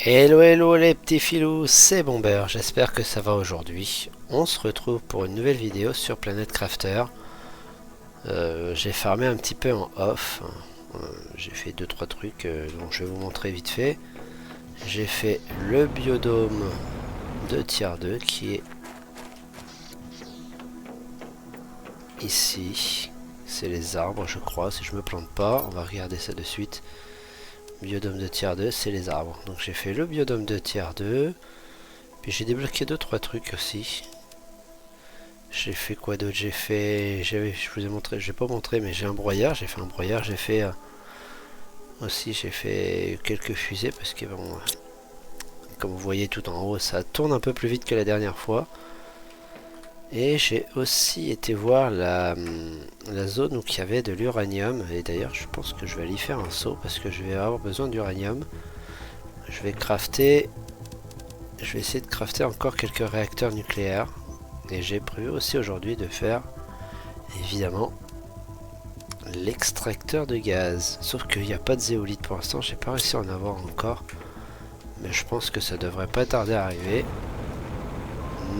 Hello hello les petits filous, c'est Bomber, j'espère que ça va aujourd'hui. On se retrouve pour une nouvelle vidéo sur Planet Crafter. J'ai farmé un petit peu en off, j'ai fait 2-3 trucs dont je vais vous montrer vite fait. J'ai fait le biodôme de tier 2 qui est ici. C'est les arbres je crois, si je me plante pas, on va regarder ça de suite. Biodôme de tier 2, c'est les arbres. Donc j'ai fait le biodôme de tier 2. Puis j'ai débloqué 2-3 trucs aussi. J'ai fait quoi d'autre? Je vous ai montré, je vais pas montrer, mais j'ai un broyeur. J'ai fait un broyeur. J'ai fait aussi, j'ai fait quelques fusées parce que bon, comme vous voyez tout en haut, ça tourne un peu plus vite que la dernière fois. Et j'ai aussi été voir la zone où il y avait de l'uranium. Et d'ailleurs, je pense que je vais aller y faire un saut parce que je vais avoir besoin d'uranium. Je vais crafter. Je vais essayer de crafter encore quelques réacteurs nucléaires. Et j'ai prévu aussi aujourd'hui de faire, évidemment, l'extracteur de gaz. Sauf qu'il n'y a pas de zéolite pour l'instant, j'ai pas réussi à en avoir encore. Mais je pense que ça devrait pas tarder à arriver.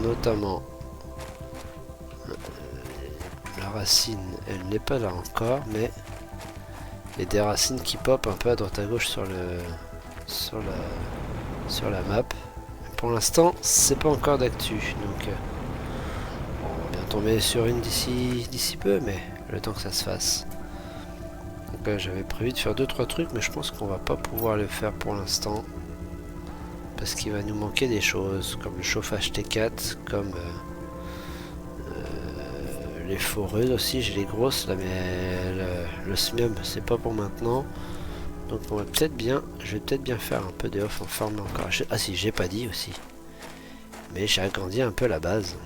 Notamment, la racine, elle n'est pas là encore, mais il y a des racines qui pop un peu à droite à gauche sur la map. Mais pour l'instant, c'est pas encore d'actu. Donc, on va bien tomber sur une d'ici peu, mais le temps que ça se fasse. Donc j'avais prévu de faire 2-3 trucs, mais je pense qu'on va pas pouvoir le faire pour l'instant. Parce qu'il va nous manquer des choses, comme le chauffage T4, comme les foreuses aussi. J'ai les grosses là, mais le smium c'est pas pour maintenant. Donc on va peut-être bien, je vais peut-être bien faire un peu de off en farm encore. Ah si, j'ai pas dit aussi. Mais j'ai agrandi un peu la base.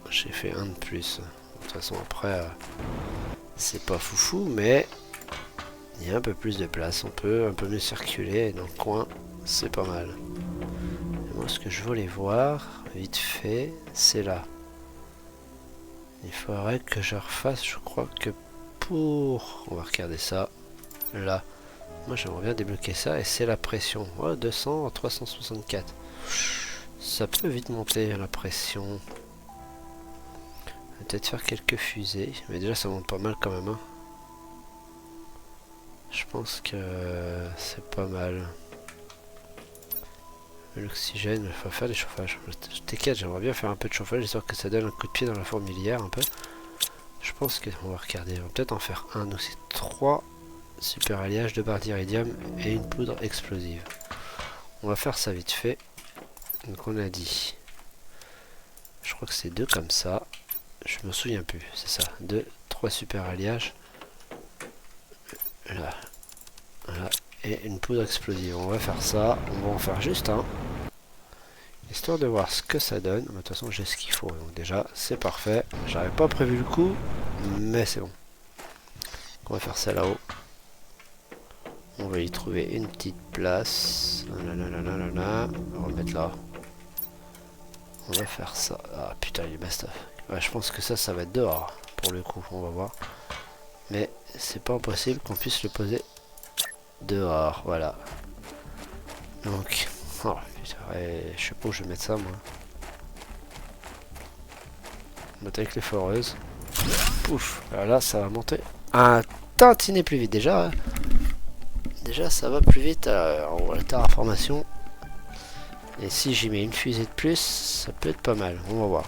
J'ai fait un de plus. De toute façon après, c'est pas foufou, mais il y a un peu plus de place. On peut un peu mieux circuler dans le coin. C'est pas mal. Et moi, ce que je voulais voir, vite fait, c'est là. Il faudrait que je refasse, je crois que pour... On va regarder ça. Là. Moi, j'aimerais bien débloquer ça. Et c'est la pression. Oh, 200 à 364. Ça peut vite monter, la pression. Peut-être faire quelques fusées. Mais déjà, ça monte pas mal quand même. Hein. Je pense que c'est pas mal. L'oxygène, il faut faire des chauffages. T4, j'aimerais bien faire un peu de chauffage, histoire que ça donne un coup de pied dans la fourmilière un peu. Je pense qu'on va regarder, on va peut-être en faire un aussi. 3 super alliages, 2 barres d'iridium et une poudre explosive. On va faire ça vite fait. Donc on a dit, je crois que c'est 2 comme ça. Je me souviens plus, c'est ça. 3 super alliages. Là. Voilà. Et une poudre explosive. On va faire ça. On va en faire juste un. Histoire de voir ce que ça donne. De toute façon, j'ai ce qu'il faut. Donc déjà, c'est parfait. J'avais pas prévu le coup, mais c'est bon. On va faire ça là-haut. On va y trouver une petite place. On va remettre là. On va faire ça. Ah putain, il est basta. Ouais, je pense que ça va être dehors. Pour le coup, on va voir. Mais c'est pas impossible qu'on puisse le poser dehors. Voilà. Donc, oh, putain, ouais, je sais pas où je vais mettre ça moi. On va avec les foreuses. Pouf, là ça va monter un tantinet plus vite déjà. Hein. Déjà ça va plus vite en terraformation. Et si j'y mets une fusée de plus, ça peut être pas mal. On va voir.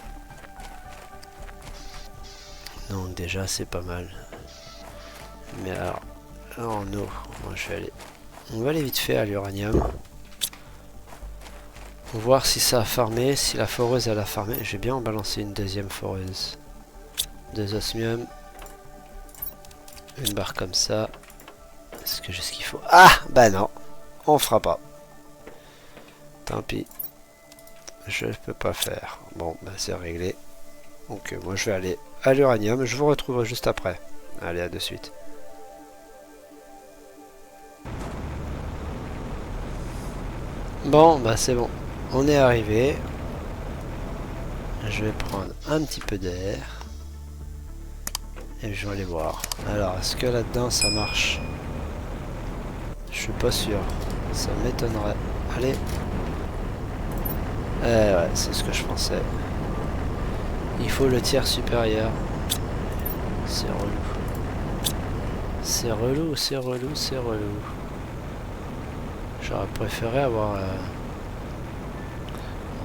Donc déjà c'est pas mal. Mais alors, là en eau, moi je vais aller. On va aller vite fait à l'uranium. Voir si ça a farmé, si la foreuse elle a farmé. Je vais bien en balancer une deuxième foreuse. 2 osmium. Une barre comme ça. Est-ce que j'ai ce qu'il faut? Ah bah non, on fera pas. Tant pis. Je peux pas faire. Bon bah c'est réglé. Donc moi je vais aller à l'uranium. Je vous retrouverai juste après. Allez, à de suite. Bon bah c'est bon. On est arrivé. Je vais prendre un petit peu d'air. Et je vais aller voir. Alors, est-ce que là-dedans ça marche? Je suis pas sûr. Ça m'étonnerait. Allez. Ouais, c'est ce que je pensais. Il faut le tiers supérieur. C'est relou. C'est relou, c'est relou, c'est relou. J'aurais préféré avoir... Bon,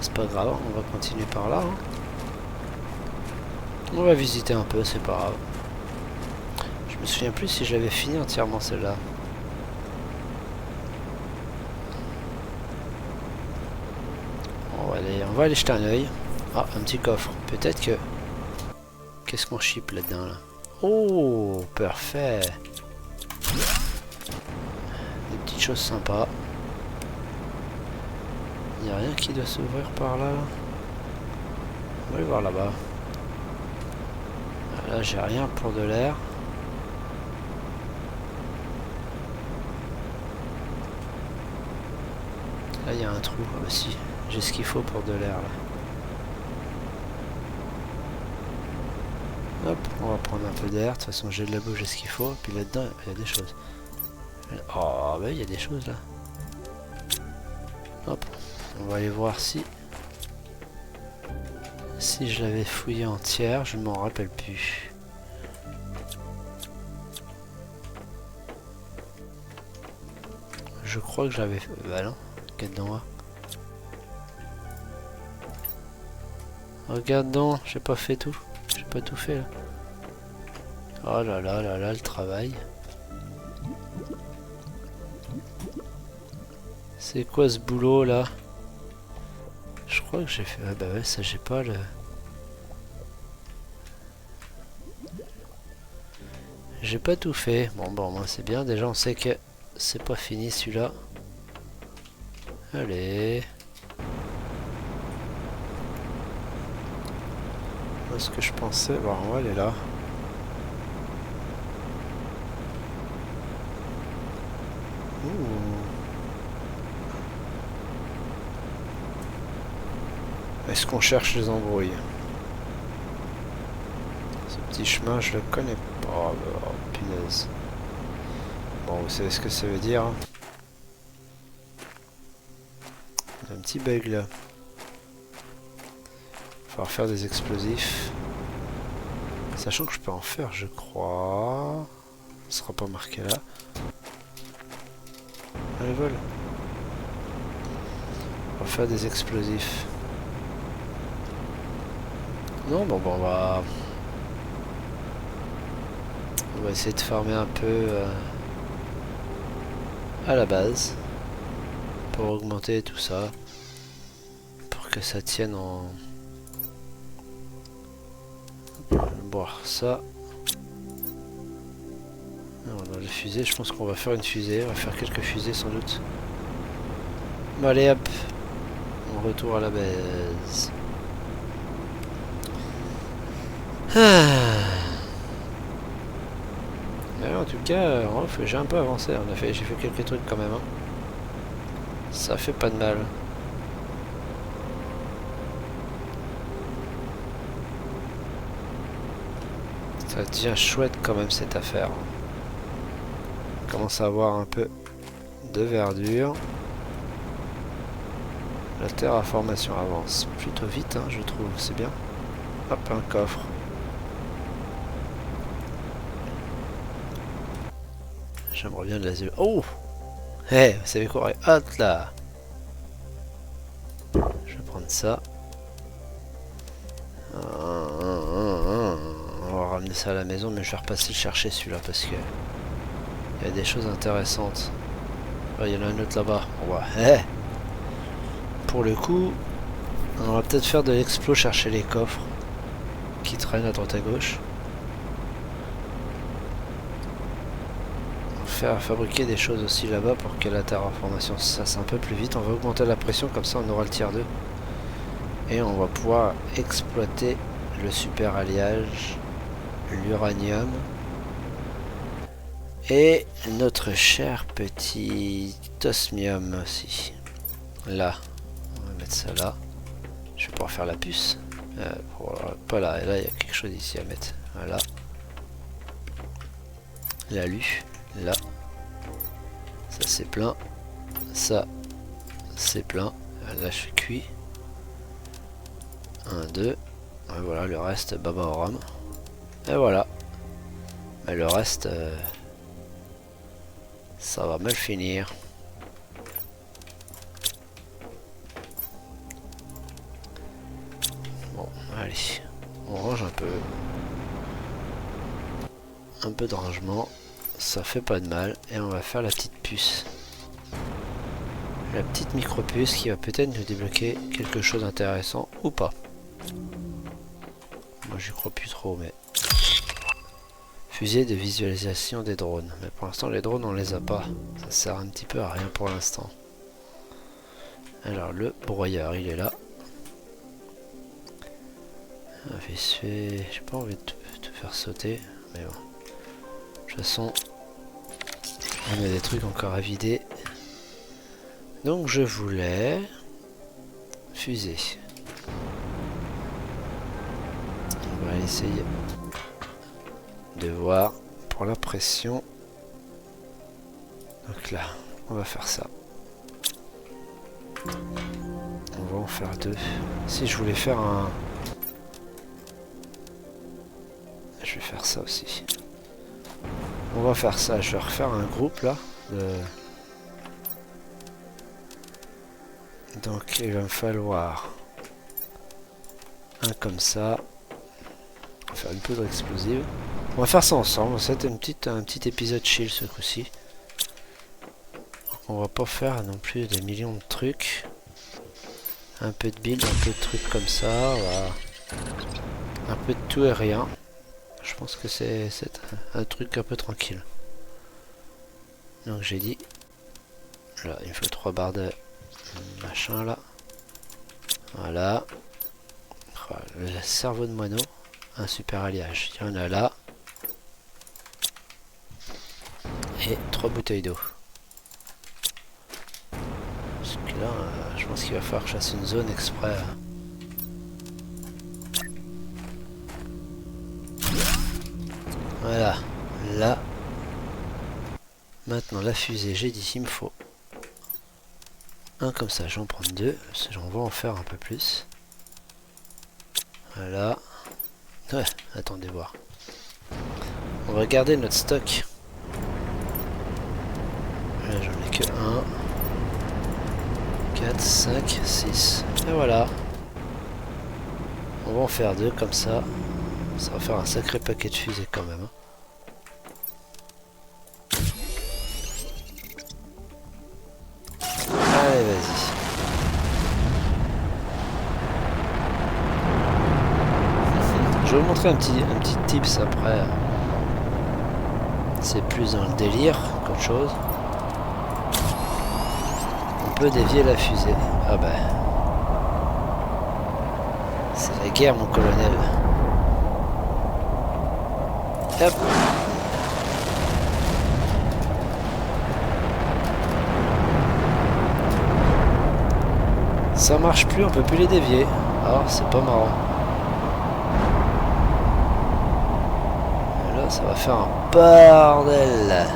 c'est pas grave, on va continuer par là. Hein. On va visiter un peu, c'est pas grave. Je me souviens plus si je l'avais fini entièrement celle-là. On va aller jeter un oeil. Ah, un petit coffre. Peut-être que... Qu'est-ce qu'on ship là-dedans là? Oh, parfait. Des petites choses sympas. Il n'y a rien qui doit s'ouvrir par là. On va aller voir là-bas. Là, j'ai rien pour de l'air. Là, il y a un trou. Ah, bah si, j'ai ce qu'il faut pour de l'air là. Hop, on va prendre un peu d'air. De toute façon, j'ai de la boue, j'ai ce qu'il faut. Puis là-dedans, il y a des choses. Oh, bah il y a des choses là. Hop, on va aller voir si je l'avais fouillé entière. Je ne m'en rappelle plus. Je crois que j'avais... Bah non, regarde dans moi. Regarde donc, j'ai pas fait tout. J'ai pas tout fait là. Oh là là là là, le travail. C'est quoi ce boulot là? Je crois que j'ai fait... Ah bah ouais, ça j'ai pas le... J'ai pas tout fait. Bon, moi c'est bien. Déjà on sait que c'est pas fini celui-là. Allez. Moi ce que je pensais... Bon, on va aller là. Est-ce qu'on cherche les embrouilles? Ce petit chemin, je le connais pas. Oh, punaise. Bon, vous savez ce que ça veut dire. Il y a un petit bug là. Il va falloir faire des explosifs. Sachant que je peux en faire, je crois. Ce sera pas marqué là. Allez, vol. On va faire des explosifs. Non, bon, on va essayer de farmer un peu à la base pour augmenter tout ça, pour que ça tienne en... Boire ça. Alors, on a les fusées, je pense qu'on va faire une fusée, on va faire quelques fusées sans doute. Bon, allez hop, on retourne à la base. Mais en tout cas, j'ai un peu avancé. J'ai fait quelques trucs quand même. Hein. Ça fait pas de mal. Ça devient chouette quand même cette affaire. On commence à avoir un peu de verdure. La terraformation avance plutôt vite, hein, je trouve. C'est bien. Hop, un coffre. J'aimerais bien de l'azur. Oh! Eh, vous savez quoi? Hop là! Je vais prendre ça. On va ramener ça à la maison, mais je vais repasser le chercher celui-là parce que il y a des choses intéressantes. Oh, il y en a un autre là-bas. Eh! Pour le coup, on va peut-être faire de l'explo, chercher les coffres qui traînent à droite à gauche. Faire fabriquer des choses aussi là-bas pour que la terraformation se fasse un peu plus vite. On va augmenter la pression, comme ça on aura le tiers 2 et on va pouvoir exploiter le super alliage, l'uranium et notre cher petit osmium aussi. Là, on va mettre ça là. Je vais pouvoir faire la puce. Pas là, et là il y a quelque chose ici à mettre. Voilà. L'alu. Là, ça c'est plein. Ça, c'est plein. Là, je suis cuit. 1, 2. Et voilà, le reste, baba au rhum. Et voilà. Mais le reste, ça va mal finir. Bon, allez. On range un peu. Un peu de rangement. Ça fait pas de mal. Et on va faire la petite puce. La petite micro-puce qui va peut-être nous débloquer quelque chose d'intéressant ou pas. Moi j'y crois plus trop, mais... Fusée de visualisation des drones. Mais pour l'instant les drones on les a pas. Ça sert un petit peu à rien pour l'instant. Alors le broyeur il est là. J'ai pas envie de te faire sauter. Mais bon. De toute façon, on a des trucs encore à vider. Donc je voulais... Fusée. On va essayer de voir pour la pression. Donc là, on va faire ça. On va en faire 2. Si je voulais faire un... Je vais faire ça aussi. On va faire ça. Je vais refaire un groupe là. Donc il va me falloir un comme ça. On va faire une poudre explosive. On va faire ça ensemble. C'est un petit épisode chill ce coup-ci. On va pas faire non plus des millions de trucs. Un peu de build, un peu de trucs comme ça. Voilà. Un peu de tout et rien. Je pense que c'est un truc un peu tranquille. Donc j'ai dit. Là, il me faut 3 barres de machin là. Voilà. Le cerveau de moineau. Un super alliage. Il y en a là. Et 3 bouteilles d'eau. Parce que là, je pense qu'il va falloir que je fasse une zone exprès. Voilà. Là. Maintenant la fusée, j'ai dit il me faut un comme ça, j'en prends 2, parce que j'en vais en faire un peu plus. Voilà. Ouais, attendez voir. On va regarder notre stock. Là j'en ai que 1, 4, 5, 6. Et voilà. On va en faire 2 comme ça. Ça va faire un sacré paquet de fusées quand même. Hein. Allez, vas-y. Je vais vous montrer un petit tips après. C'est plus dans le délire qu'autre chose. On peut dévier la fusée. Ah bah. C'est la guerre, mon colonel. Hop. Ça marche plus, on peut plus les dévier. Alors c'est pas marrant. Et là ça va faire un bordel.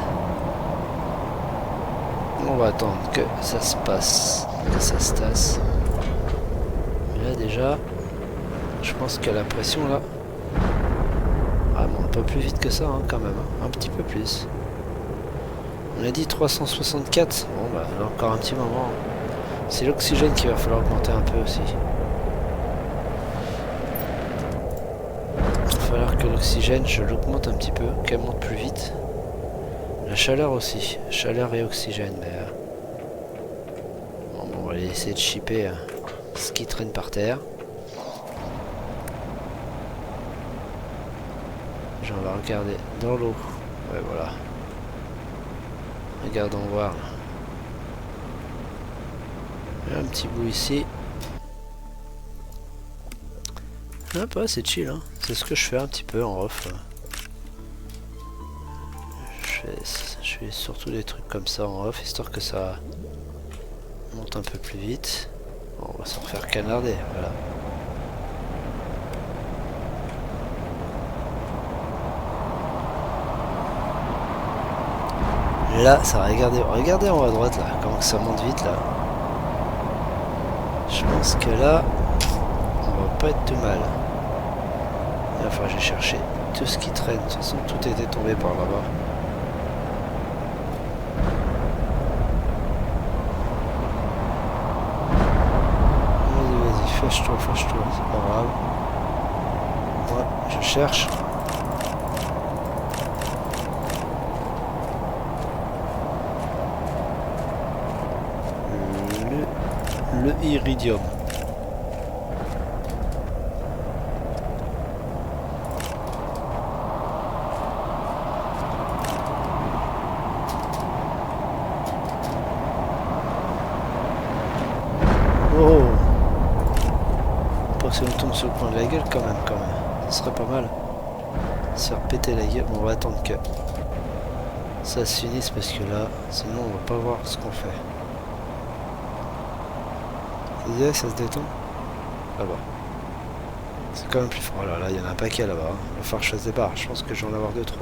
On va attendre que ça se passe, que ça se tasse. Mais là déjà, je pense que la pression là, elle monte pas plus vite que ça hein, quand même, hein. Un petit peu plus. On a dit 364, bon bah encore un petit moment. C'est l'oxygène qu'il va falloir augmenter un peu aussi. Il va falloir que l'oxygène, je l'augmente un petit peu, qu'elle monte plus vite. La chaleur aussi, chaleur et oxygène. Mais bon, on va essayer de shipper ce qui traîne par terre. On va regarder dans l'eau. Ouais, voilà. Regardons voir. Il y a un petit bout ici. Ah, pas, c'est chill, hein. C'est ce que je fais un petit peu en off. Je fais surtout des trucs comme ça en off, histoire que ça monte un peu plus vite. Bon, on va s'en faire canarder, voilà. Là, ça va, regardez en haut à droite là, comment que ça monte vite là. Je pense que là, on va pas être tout mal. Enfin, j'ai cherché tout ce qui traîne. De toute façon, tout était tombé par là-bas. Vas-y, fâche-toi, c'est pas grave. Moi, je cherche. Le iridium. Oh, pas que ça nous tombe sur le coin de la gueule quand même. Ce serait pas mal. Se faire péter la gueule. Bon, on va attendre que ça se finisse parce que là, sinon on va pas voir ce qu'on fait. Ça se détend là-bas. C'est quand même plus fort. Oh là là, il y en a un paquet là-bas. Hein. Il va falloir que je fasse des barres. Je pense que je vais en avoir 2 trop.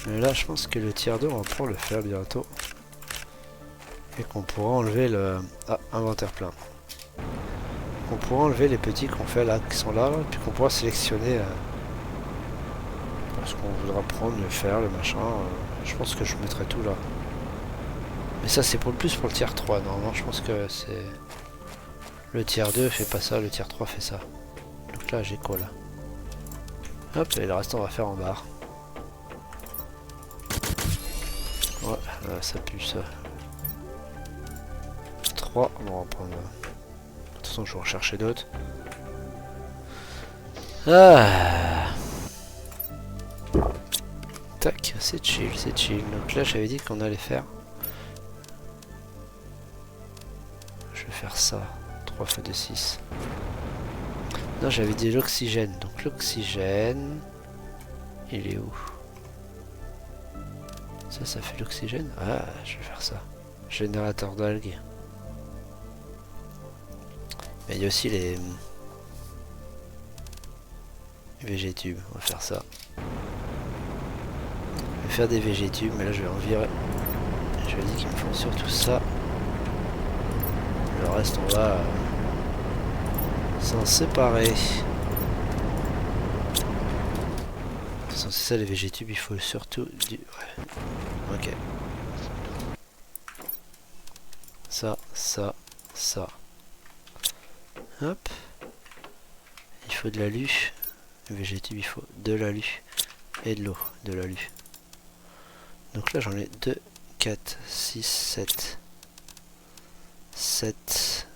Mais là, je pense que le tiers 2, on va pouvoir le faire bientôt. Et qu'on pourra enlever le... Ah, inventaire plein. On pourra enlever les petits qu'on fait là, qui sont là, et puis qu'on pourra sélectionner ce qu'on voudra prendre, le faire, le machin. Je pense que je mettrai tout là. Mais ça c'est pour le plus pour le tiers 3. Normalement je pense que c'est... Le tiers 2 fait pas ça, le tiers 3 fait ça. Donc là j'ai quoi là? Hop, et le reste on va faire en barre. Ouais, ça pue ça. 3, on va prendre... De toute façon je vais en chercher d'autres. Ah, tac, c'est chill, c'est chill. Donc là j'avais dit qu'on allait faire... Je vais faire ça. 3 fois 2, 6. Non, j'avais dit l'oxygène. Donc l'oxygène... Il est où? Ça fait l'oxygène? Ah, je vais faire ça. Générateur d'algues. Mais il y a aussi les... végétubes. On va faire ça. Je vais faire des végétubes, mais là je vais en virer. Je vais dire qu'il me faut surtout ça. Le reste, on va s'en séparer. C'est ça les végétubes, il faut surtout du... Ouais. Ok. Ça. Hop. Il faut de l'alu. Le végétube, il faut de l'alu. Et de l'eau. De l'alu. Donc là, j'en ai 2, 4, 6, 7. 7.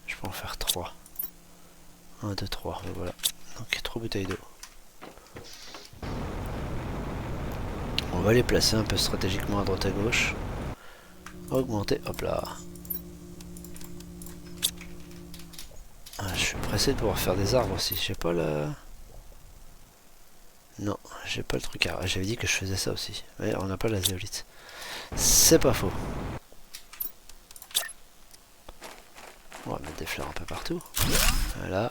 Je peux en faire 3. 1, 2, 3. Et voilà. Donc 3 bouteilles d'eau. On va les placer un peu stratégiquement à droite à gauche. Augmenter, hop là. Ah, je suis pressé de pouvoir faire des arbres aussi. J'ai pas le... Non, j'ai pas le truc. Ah, j'avais dit que je faisais ça aussi. Mais on n'a pas la zéolite. C'est pas faux. On va mettre des fleurs un peu partout. Voilà.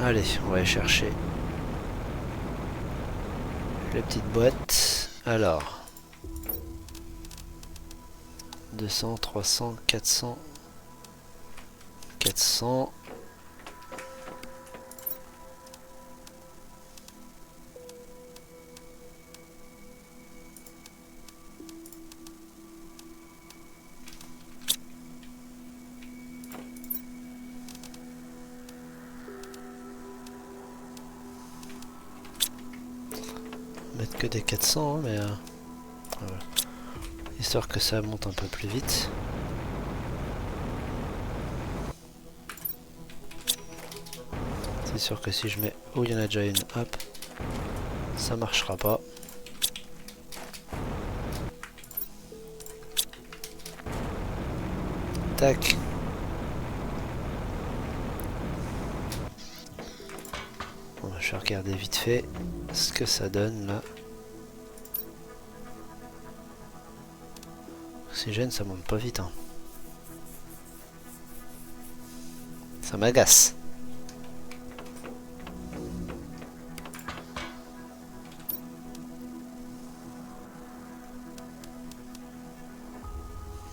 Allez, on va aller chercher les petites boîtes. Alors, 200, 300, 400, 400. Mettre que des 400, hein, mais voilà. Histoire que ça monte un peu plus vite. C'est sûr que si je mets où il y en a déjà une, hop, ça marchera pas. Tac. Bon, je vais regarder vite fait ce que ça donne là. L'oxygène, ça monte pas vite, hein. Ça m'agace.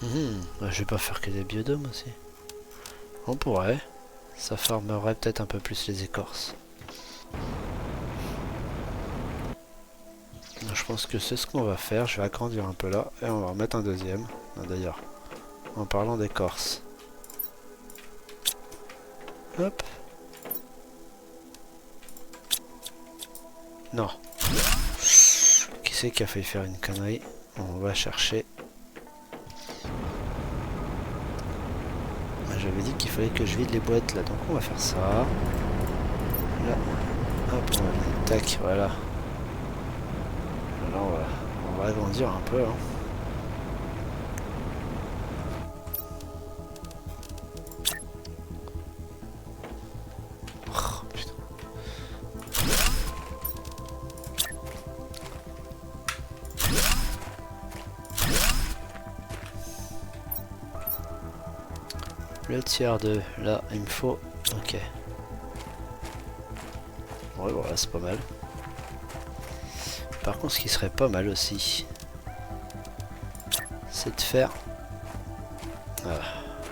Je vais pas faire que des biodômes aussi. On pourrait. Ça farmerait peut-être un peu plus les écorces. Je pense que c'est ce qu'on va faire. Je vais agrandir un peu là et on va remettre un deuxième. D'ailleurs, en parlant d'écorce. Hop. Non. Qui c'est qui a failli faire une connerie? On va chercher. J'avais dit qu'il fallait que je vide les boîtes là, donc on va faire ça. Là. Hop, on va venir. Tac, voilà. Là, on va agrandir un peu. Hein. Oh, putain. Le tiers 2, là, il me faut. Ok. Ouais, voilà, c'est pas mal. Par contre, ce qui serait pas mal aussi, c'est de faire. Ah,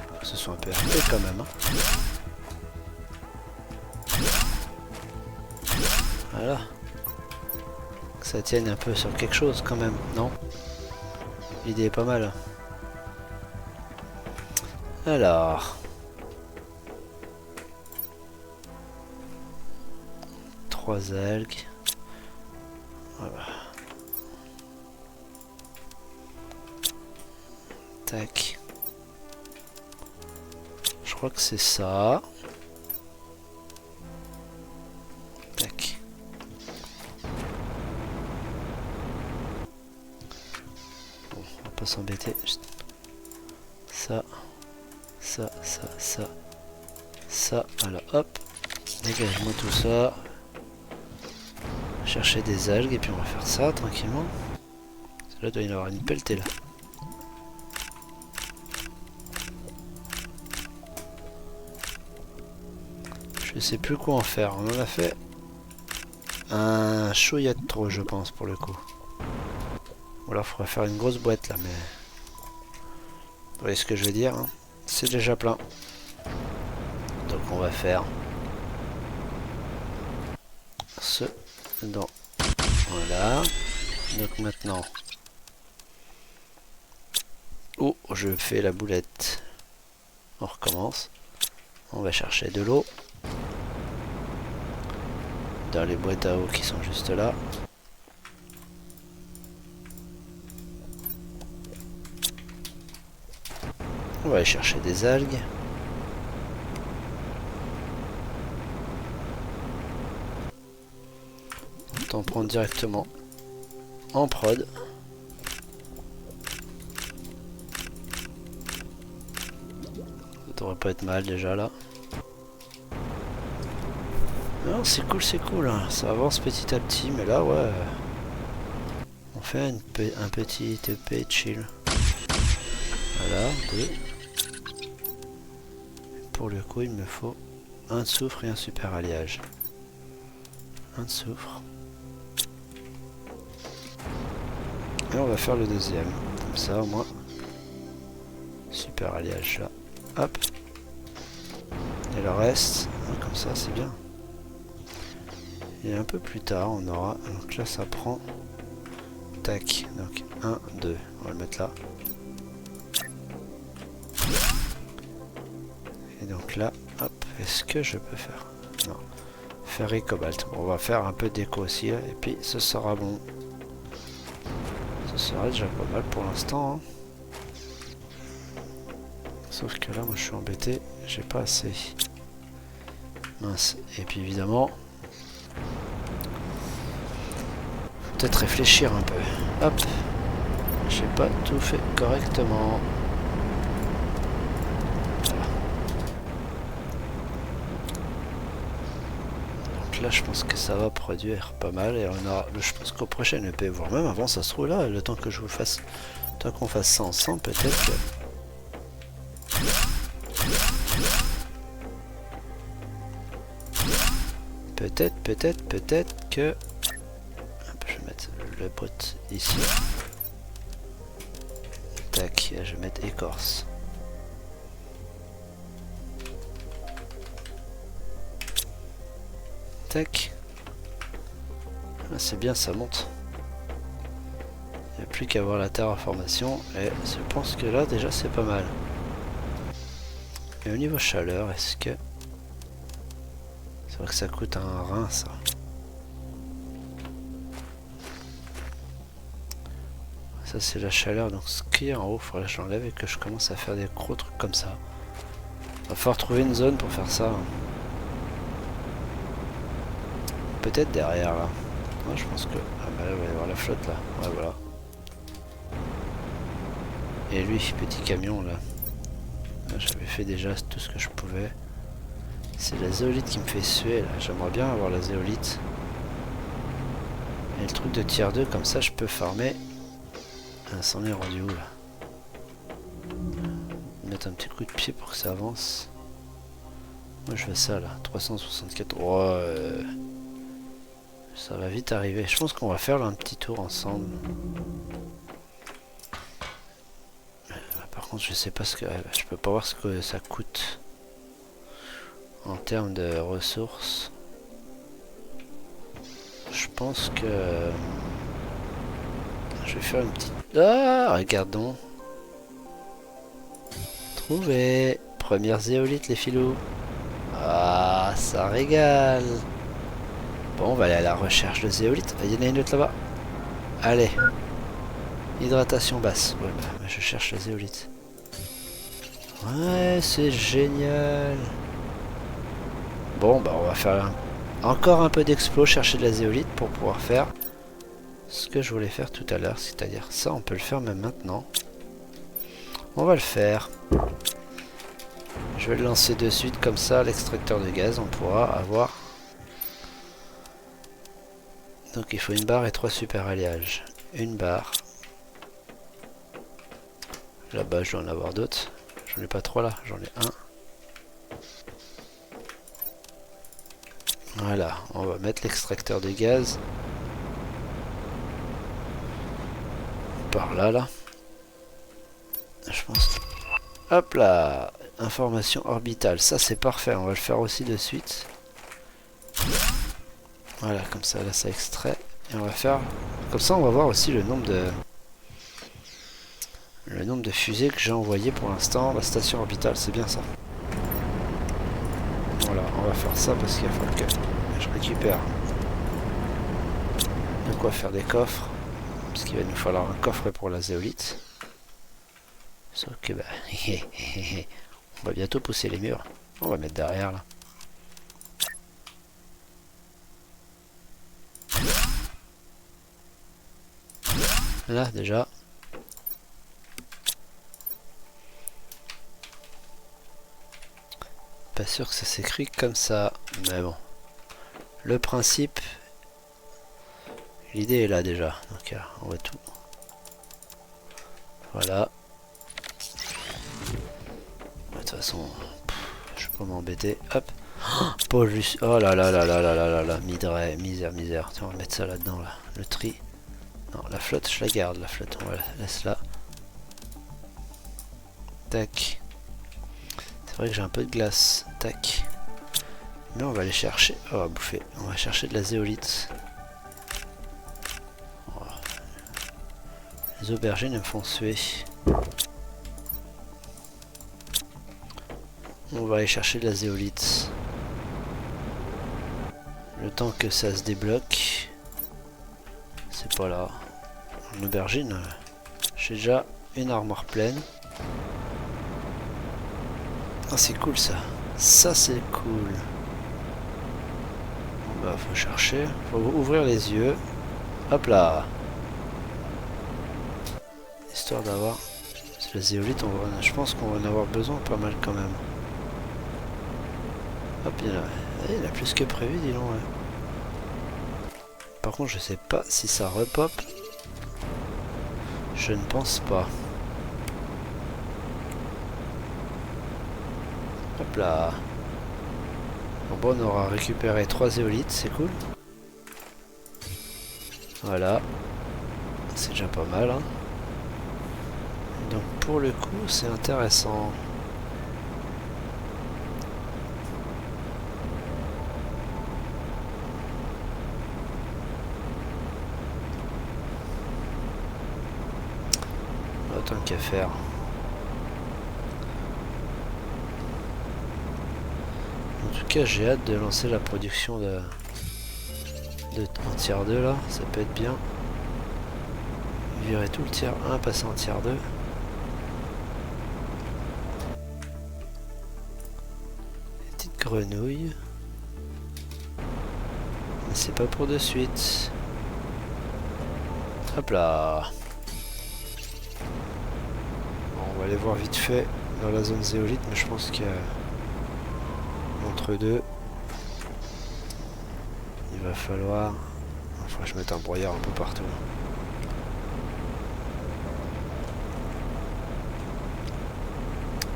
faut que ce soit un peu RP quand même. Hein. Voilà. Que ça tienne un peu sur quelque chose quand même, non? L'idée est pas mal. Alors. 3 algues. Voilà. Tac. Je crois que c'est ça. Tac. Bon, on va pas s'embêter. Ça. Ça. Voilà, hop. Dégage-moi tout ça. Chercher des algues et puis on va faire ça tranquillement. Là, il doit y en avoir une pelletée là. Je sais plus quoi en faire. On en a fait un chouïa de trop, je pense, pour le coup. Ou alors, il faudrait faire une grosse boîte là, mais. Vous voyez ce que je veux dire, hein? C'est déjà plein. Donc, on va faire ce dedans. Voilà. Donc, maintenant. Oh, je fais la boulette. On recommence. On va chercher de l'eau. Dans les boîtes à eau qui sont juste là. On va aller chercher des algues. Autant prendre directement en prod. Ça devrait pas être mal déjà là. Non, c'est cool, hein. Ça avance petit à petit, mais là, ouais. On fait un petit EP chill. Voilà, 2. Pour le coup, il me faut un de soufre et un super alliage. Un de soufre. Et on va faire le deuxième. Comme ça, au moins. Super alliage là. Hop. Et le reste, comme ça, c'est bien. Et un peu plus tard, on aura. Donc là, ça prend. Tac. Donc 1, 2. On va le mettre là. Et donc là, hop. Est-ce que je peux faire? Non. Ferré cobalt. Bon, on va faire un peu de déco aussi. Là, et puis, ce sera bon. Ce sera déjà pas mal pour l'instant. Hein. Sauf que là, moi, je suis embêté. J'ai pas assez. Mince. Et puis, évidemment. Peut-être réfléchir un peu. Hop. J'ai pas tout fait correctement. Voilà. Donc là, je pense que ça va produire pas mal. Et on aura, je pense qu'au prochain EP, voire même avant, ça se trouve là, le temps que je vous fasse Tant qu'on fasse ça ensemble, peut-être que... Peut-être que... Hop, je vais mettre le bot ici. Tac, je vais mettre écorce. Tac. Ah, c'est bien, ça monte. Il n'y a plus qu'à voir la terraformation. Et je pense que là, déjà, c'est pas mal. Et au niveau chaleur, est-ce que... C'est vrai que ça coûte un rein, ça. Ça, c'est la chaleur. Donc, ce qui est en haut, il faudrait que je l'enlève et que je commence à faire des gros trucs comme ça. Va falloir trouver une zone pour faire ça. Peut-être derrière, là. Ouais, je pense que... Ah bah là, il va y avoir la flotte, là. Ouais, voilà. Et lui, petit camion, là. J'avais fait déjà tout ce que je pouvais. C'est la zéolite qui me fait suer là. J'aimerais bien avoir la zéolite. Et le truc de tier 2 comme ça je peux farmer. Ah, ça en est rendu où là? Mettre un petit coup de pied pour que ça avance. Moi je fais ça là. 364. Oh, ça va vite arriver. Je pense qu'on va faire là un petit tour ensemble. Par contre je sais pas ce que... Je peux pas voir ce que ça coûte. En termes de ressources, je pense que je vais faire une petite... Ah, regardons. Trouvé. Première zéolite, les filous. Ah, ça régale. Bon, on va aller à la recherche de zéolite. Il y en a une autre là-bas. Allez. Hydratation basse. Ouais, bah, je cherche la zéolite. Ouais, c'est génial. Bon, bah on va faire encore un peu d'explos, chercher de la zéolite pour pouvoir faire ce que je voulais faire tout à l'heure, c'est-à-dire ça, on peut le faire même maintenant. On va le faire. Je vais le lancer de suite, comme ça, l'extracteur de gaz, on pourra avoir... Donc il faut une barre et 3 super alliages. Une barre. Là-bas, je dois en avoir d'autres. J'en ai pas 3 là, j'en ai un. Voilà, on va mettre l'extracteur de gaz par là, là. Je pense. Hop là, information orbitale, ça c'est parfait, on va le faire aussi de suite. Voilà, comme ça, là ça extrait. Et on va faire... Comme ça, on va voir aussi le nombre de fusées que j'ai envoyées pour l'instant. La station orbitale, c'est bien ça. Voilà, on va faire ça parce qu'il va falloir que je récupère de quoi faire des coffres. Parce qu'il va nous falloir un coffre pour la zéolite. Sauf que bah, on va bientôt pousser les murs. On va mettre derrière là. Là déjà. Pas sûr que ça s'écrit comme ça, mais bon. Le principe, l'idée est là déjà. Donc on voit tout. Voilà. De toute façon, je peux pas m'embêter. Hop. Oh là là là là là là là là. Misère. Tiens, on va mettre ça là-dedans là. Le tri. Non, la flotte, je la garde. La flotte, on la laisse là. Tac. C'est vrai que j'ai un peu de glace. Tac. Mais on va aller chercher. Oh, on va bouffer. On va chercher de la zéolite. Oh. Les aubergines me font suer. On va aller chercher de la zéolite. Le temps que ça se débloque. C'est pas là. En aubergine, j'ai déjà une armoire pleine. Ah, c'est cool ça. Ça c'est cool. Bon, bah faut chercher. Faut ouvrir les yeux. Hop là. Histoire d'avoir... La zéolite, je pense qu'on va en avoir besoin pas mal quand même. Hop, il y en a plus que prévu, dis donc. Ouais. Par contre, je sais pas si ça repop. Je ne pense pas. Hop là. Bon, on aura récupéré 3 éolites, c'est cool. Voilà. C'est déjà pas mal. Hein. Donc pour le coup, c'est intéressant. Autant qu'à faire. En tout cas, j'ai hâte de lancer la production en tier 2 là, ça peut être bien. Virer tout le tier 1, passer en tier 2. Petite grenouille. Mais c'est pas pour de suite. Hop là. Bon, on va aller voir vite fait dans la zone zéolite, mais je pense qu'il y a entre deux. Il va falloir... Enfin, je mette un brouillard un peu partout.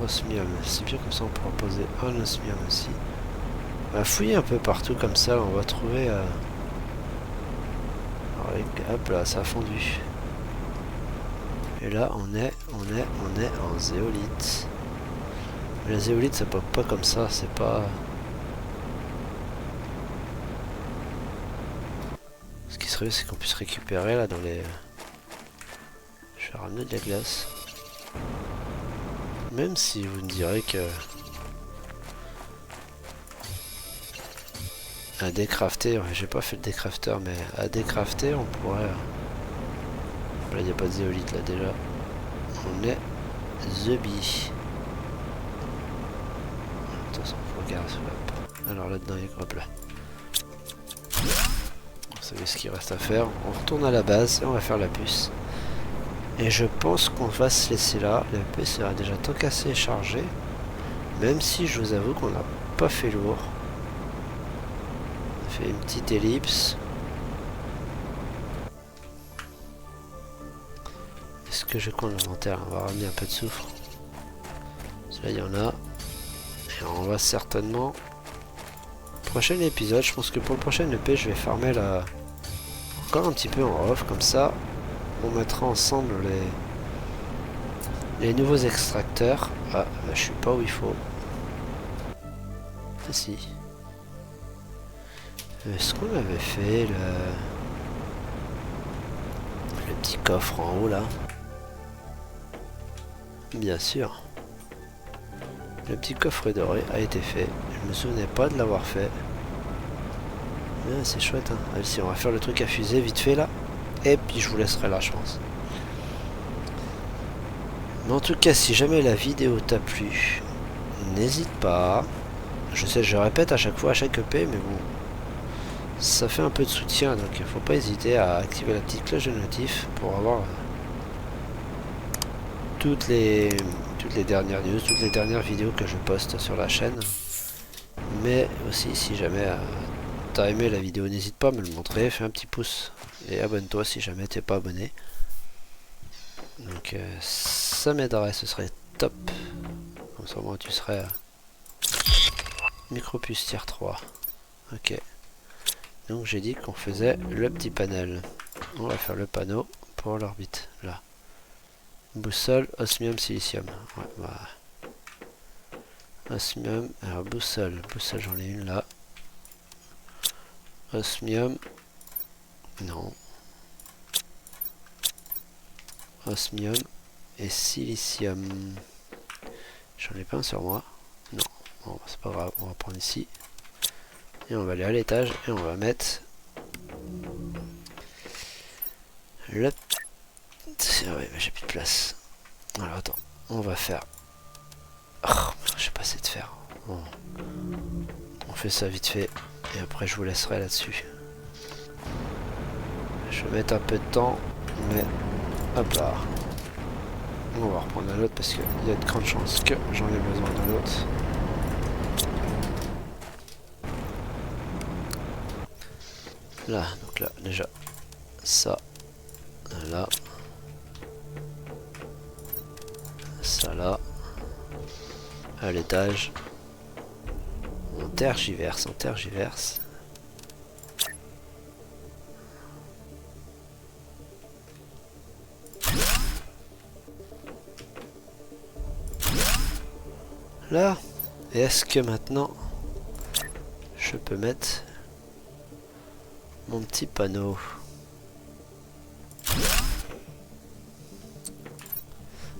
Osmium, c'est bien comme ça on pourra poser un osmium aussi. On va fouiller un peu partout comme ça, on va trouver... Hop là, ça a fondu. Et là, on est en zéolite. Mais la zéolite, ça pop pas comme ça, c'est pas... Ce qui serait bien, c'est qu'on puisse récupérer là dans les... Je vais ramener de la glace. Même si vous me direz que... À décrafter, j'ai pas fait le décrafter, mais à décrafter, on pourrait... Là, il n'y a pas de zéolite là déjà. On est The Bee. Attention, faut regarder sur la... Alors là-dedans, il y a quoi là. Vous savez ce qu'il reste à faire. On retourne à la base et on va faire la puce. Et je pense qu'on va se laisser là. La puce sera déjà tant qu'assez chargée. Même si je vous avoue qu'on n'a pas fait lourd. On a fait une petite ellipse. Est-ce que j'ai quoi dans l'inventaire? On va ramener un peu de soufre. Là, il y en a. Et on va certainement... Prochain épisode, je pense que pour le prochain EP, je vais farmer la... Encore un petit peu en off, comme ça. On mettra ensemble les nouveaux extracteurs. Ah, là, je suis pas où il faut. Ah si. Est-ce qu'on avait fait le petit coffre en haut là? Bien sûr. Le petit coffre doré a été fait. Je me souvenais pas de l'avoir fait. Mais c'est chouette hein. Allez, si on va faire le truc à fusée vite fait là. Et puis je vous laisserai là je pense. Mais en tout cas si jamais la vidéo t'a plu, n'hésite pas. Je sais je répète à chaque fois à chaque EP mais bon. Ça fait un peu de soutien donc il faut pas hésiter à activer la petite cloche de notif pour avoir toutes les dernières news, toutes les dernières vidéos que je poste sur la chaîne. Mais aussi si jamais t'as aimé la vidéo, n'hésite pas à me le montrer, fais un petit pouce et abonne-toi si jamais t'es pas abonné. Donc ça m'aiderait, ce serait top. Comme ça moi tu serais Micropuce tier 3. Ok. Donc j'ai dit qu'on faisait le petit panel. On va faire le panneau pour l'orbite. Là. Boussole, osmium, silicium. Ouais, bah. Osmium, alors boussole j'en ai une là. Osmium, non. Osmium et silicium. J'en ai pas un sur moi. Non, bon, c'est pas grave, on va prendre ici. Et on va aller à l'étage et on va mettre le... Ouais, j'ai plus de place. Alors attends, on va faire... Oh, j'ai pas assez de fer. Bon. On fait ça vite fait et après je vous laisserai là-dessus. Je vais mettre un peu de temps, mais hop là. On va reprendre un autre parce qu'il y a de grandes chances que j'en ai besoin d'un autre. Là, donc là, déjà, ça, là. Voilà. À l'étage. On tergiverse, on tergiverse. Là. Et est-ce que maintenant je peux mettre mon petit panneau?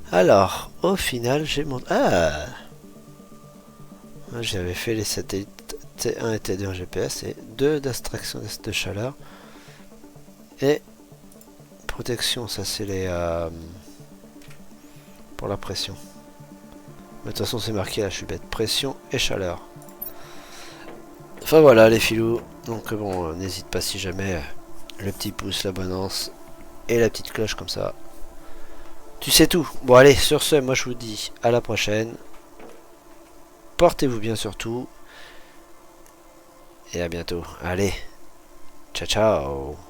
Alors, au final, j'ai mon... Ah! J'avais fait les satellites T1 et T2 en GPS et 2 d'extraction de chaleur. Et protection, ça c'est les... pour la pression. Mais de toute façon c'est marqué là, je suis bête. Pression et chaleur. Enfin voilà les filous. Donc bon, n'hésite pas si jamais le petit pouce, l'abonnement et la petite cloche comme ça. Tu sais tout. Bon allez, sur ce, moi je vous dis à la prochaine. Portez-vous bien surtout. Et à bientôt. Allez. Ciao ciao.